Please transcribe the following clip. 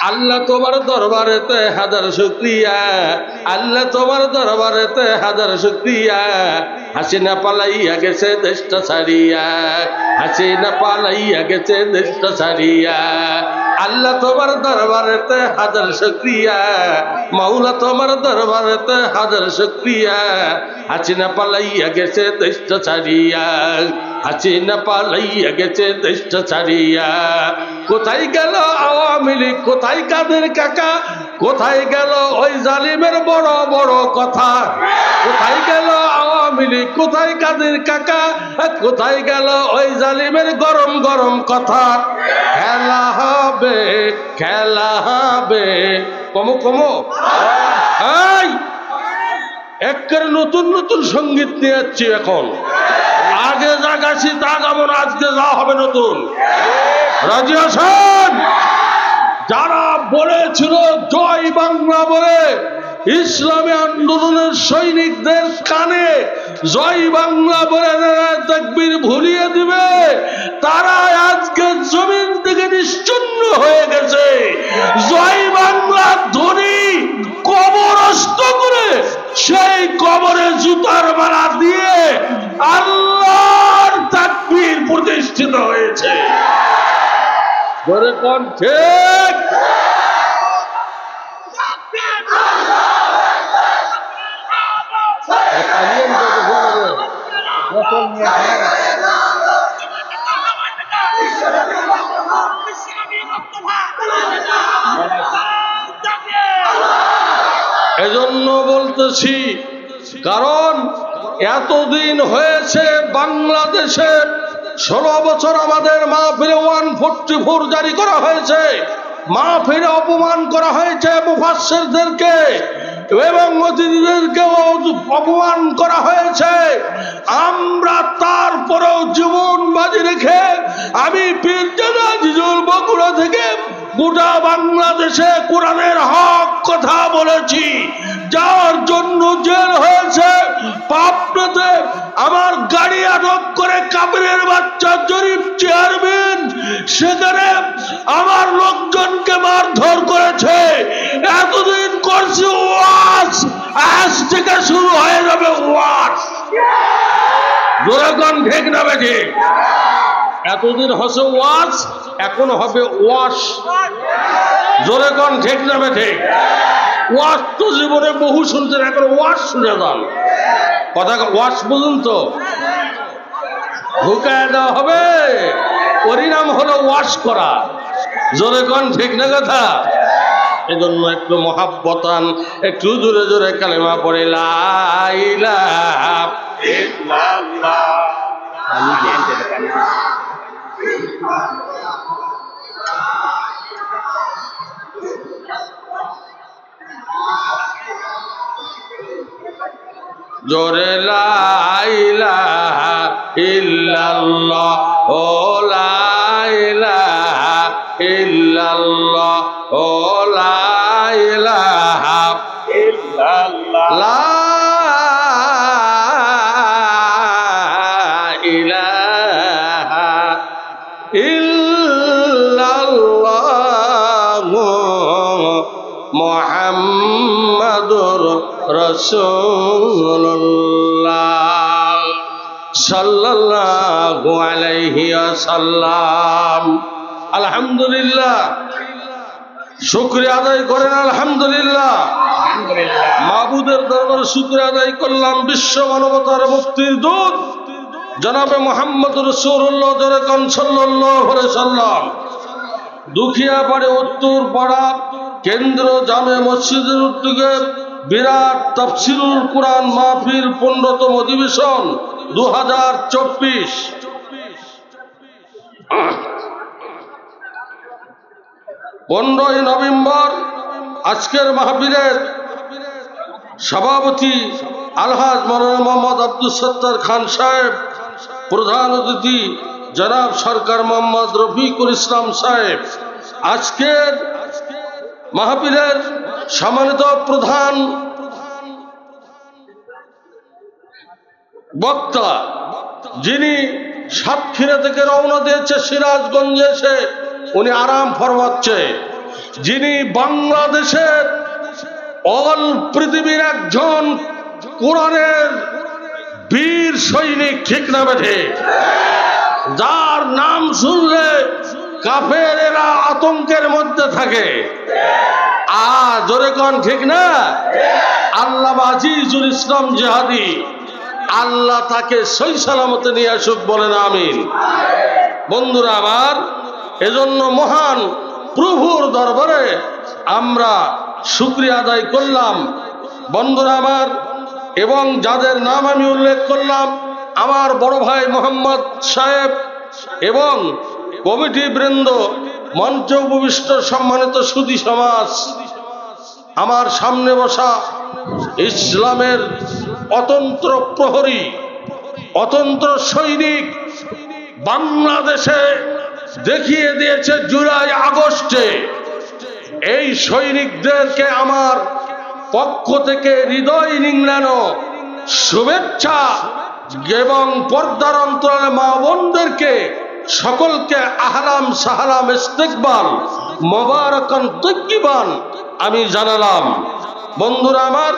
আল্লাহ তোমার দরবারেতে হাজার শুকরিয়া, আল্লাহ তোমার দরবারেতে হাজার শুকরিয়া। হাসিনা পালাইয়া গেছে দেশটা ছাড়িয়া, হাসিনা পালাইয়া গেছে দেশটা ছাড়িয়া। আল্লাহ তোমার দরবারেতে হাজার শুকরিয়া, মাওলা তোমার দরবারেতে হাজার শুকরিয়া। হাসিনা পালাইয়া গেছে দেশটা ছাড়িয়া, হাসিনা পালাইয়া গেছে দেশটা ছাড়িয়া। কোথায় গেল আওয়ামী লীগ, কোথায় কাদের কাকা, কোথায় গেল ওই জালিমের বড় বড় কথা? কোথায় গেল আওয়ামী লীগ, কোথায় কাদের কাকা, কোথায় গেল ওই জালিমের গরম গরম কথা? খেলা হবে, খেলা হবে। কমো কমো, এই একের নতুন নতুন সঙ্গীত নিয়ে যাচ্ছি এখন। আগে যা গাছি তা গাবো না, আজকে যা হবে নতুন। রাজি আছেন? যারা বলেছিল জয় বাংলা বলে ইসলামী আন্দোলনের সৈনিকদের কানে জয় বাংলা বলে তাকবীর ভুলিয়ে দিবে, তারা আজকে জমিন থেকে নিশ্চিহ্ন হয়ে গেছে। জয় বাংলা ধ্বনি কবরস্থ করে সেই কবরে জুতার মালা দিয়ে আল্লাহর তাকবীর প্রতিষ্ঠিত হয়েছে। ঠিক এজন্য বলতেছি, কারণ এতদিন হয়েছে বাংলাদেশে 16 বছর আমাদের মাহফিলে 144 জারি করা হয়েছে, মাহফিলে অপমান করা হয়েছে মুফাসসিরদেরকে এবং অতিথিদেরকে অপমান করা হয়েছে। আমরা তারপরেও জীবন বাজি রেখে আমি পীরজাদা আজিজুল বগুড়া থেকে গোটা বাংলাদেশে কোরআনের হক কথা বলেছি। যার জন্য জেল হয়েছে পাবনাতে, আমার গাড়ি আটক করে কাবিরের বাচ্চা জরিফ চেয়ারম্যান সেখানে আমার লোকজনকে মারধর করেছে। এতদিন করছে ওয়াজ, আজ থেকে শুরু হয়ে যাবে ওয়াজ। জোরেগণ ঠিক না বেঠি? এতদিন হচ্ছে ওয়াজ, এখন হবে ওয়াশ। জোরেগণ ঠিক না বেঠি? ওয়াশ তো জীবনে বহু শুনছেন, এখন ওয়াশ শুনে যান। কথা ওয়াশ পর্যন্ত ঢুকায় দেওয়া হবে, পরিণাম হলো ওয়াশ করা। জোরেগণ ঠিক না কথা? এজন্য একটু মহাব্বতান, একটু জোরে জোরে কালেমা পড়ে লা ইলাহা ইল্লাল্লাহ। জোরে লা ইলাহা ইল্লাল্লাহ, ও লা ইলাহা ইল্লাল্লাহ, ও লা ইলাহা ইল্লাল্লাহ, লা ইলাহা ইল্লাল্লাহ মুহাম্মাদুর রাসূলুল্লাহ সাল্লাল্লাহু আলাইহি ওয়াসাল্লাম। আলহামদুলিল্লাহ, শুকরিয়া আদায় করেন আলহামদুলিল্লাহ। মাবুদের দরবারে শুকরিয়া আদায় করলাম। বিশ্ব মানবতার মুক্তির দূত জনাবে মুহাম্মদ রাসূলুল্লাহ সাল্লাল্লাহু আলাইহি ওয়াসাল্লাম দুখিয়াপাড়া উত্তর পাড়া কেন্দ্র জামে মসজিদের উদ্যোগে বিরাট তাফসীরুল কুরআন মাহফিল 15তম অধিবেশন 2024। 15ই নভেম্বর আজকের মাহফিলের সভাপতি আলহাজ মাওলানা মোহাম্মদ আব্দুল সত্তার খান সাহেব, প্রধান অতিথি জনাব সরকার মোহাম্মদ রফিকুল ইসলাম সাহেব, আজকের মাহফিলের সম্মানিত প্রধান বক্তা যিনি সাতক্ষীরা থেকে রওনা দিয়েছে সিরাজগঞ্জে এসে উনি আরাম ফরমাচ্ছে, যিনি বাংলাদেশের অল পৃথিবীর একজন কোরআনের বীর সৈনিক, ঠিক না বেঠে? যার নাম শুনলে কাফেরেরা আতঙ্কের মধ্যে থাকে। জোরে কোন ঠিক না? আল্লামা আজিজুল ইসলাম জিহাদি, আল্লাহ তাকে সহি সালামতে নিয়ে আসুক, বলেন আমিন। বন্ধুরা আমার, এজন্য মহান প্রভুর দরবারে আমরা শুকরিয়া আদায় করলাম। বন্ধুরা আমার, এবং যাদের নাম আমি উল্লেখ করলাম, আমার বড় ভাই মোহাম্মদ সাহেব এবং কমিটি বৃন্দ, মঞ্চ উপবিষ্ট সম্মানিত সুধী সমাজ, আমার সামনে বসা ইসলামের অতন্ত্র প্রহরী, অতন্ত্র সৈনিক, বাংলাদেশে দেখিয়ে দিয়েছে জুলাই আগস্টে। এই সৈনিকদেরকে আমার পক্ষ থেকে হৃদয় নিংড়ানো শুভেচ্ছা এবং পর্দার অন্তরালে মা বোনদেরকে সকলকে আহলাম সাহালাম ইস্তেকবাল মোবারকান তৈয়িবান আমি জানালাম। বন্ধুরা আমার,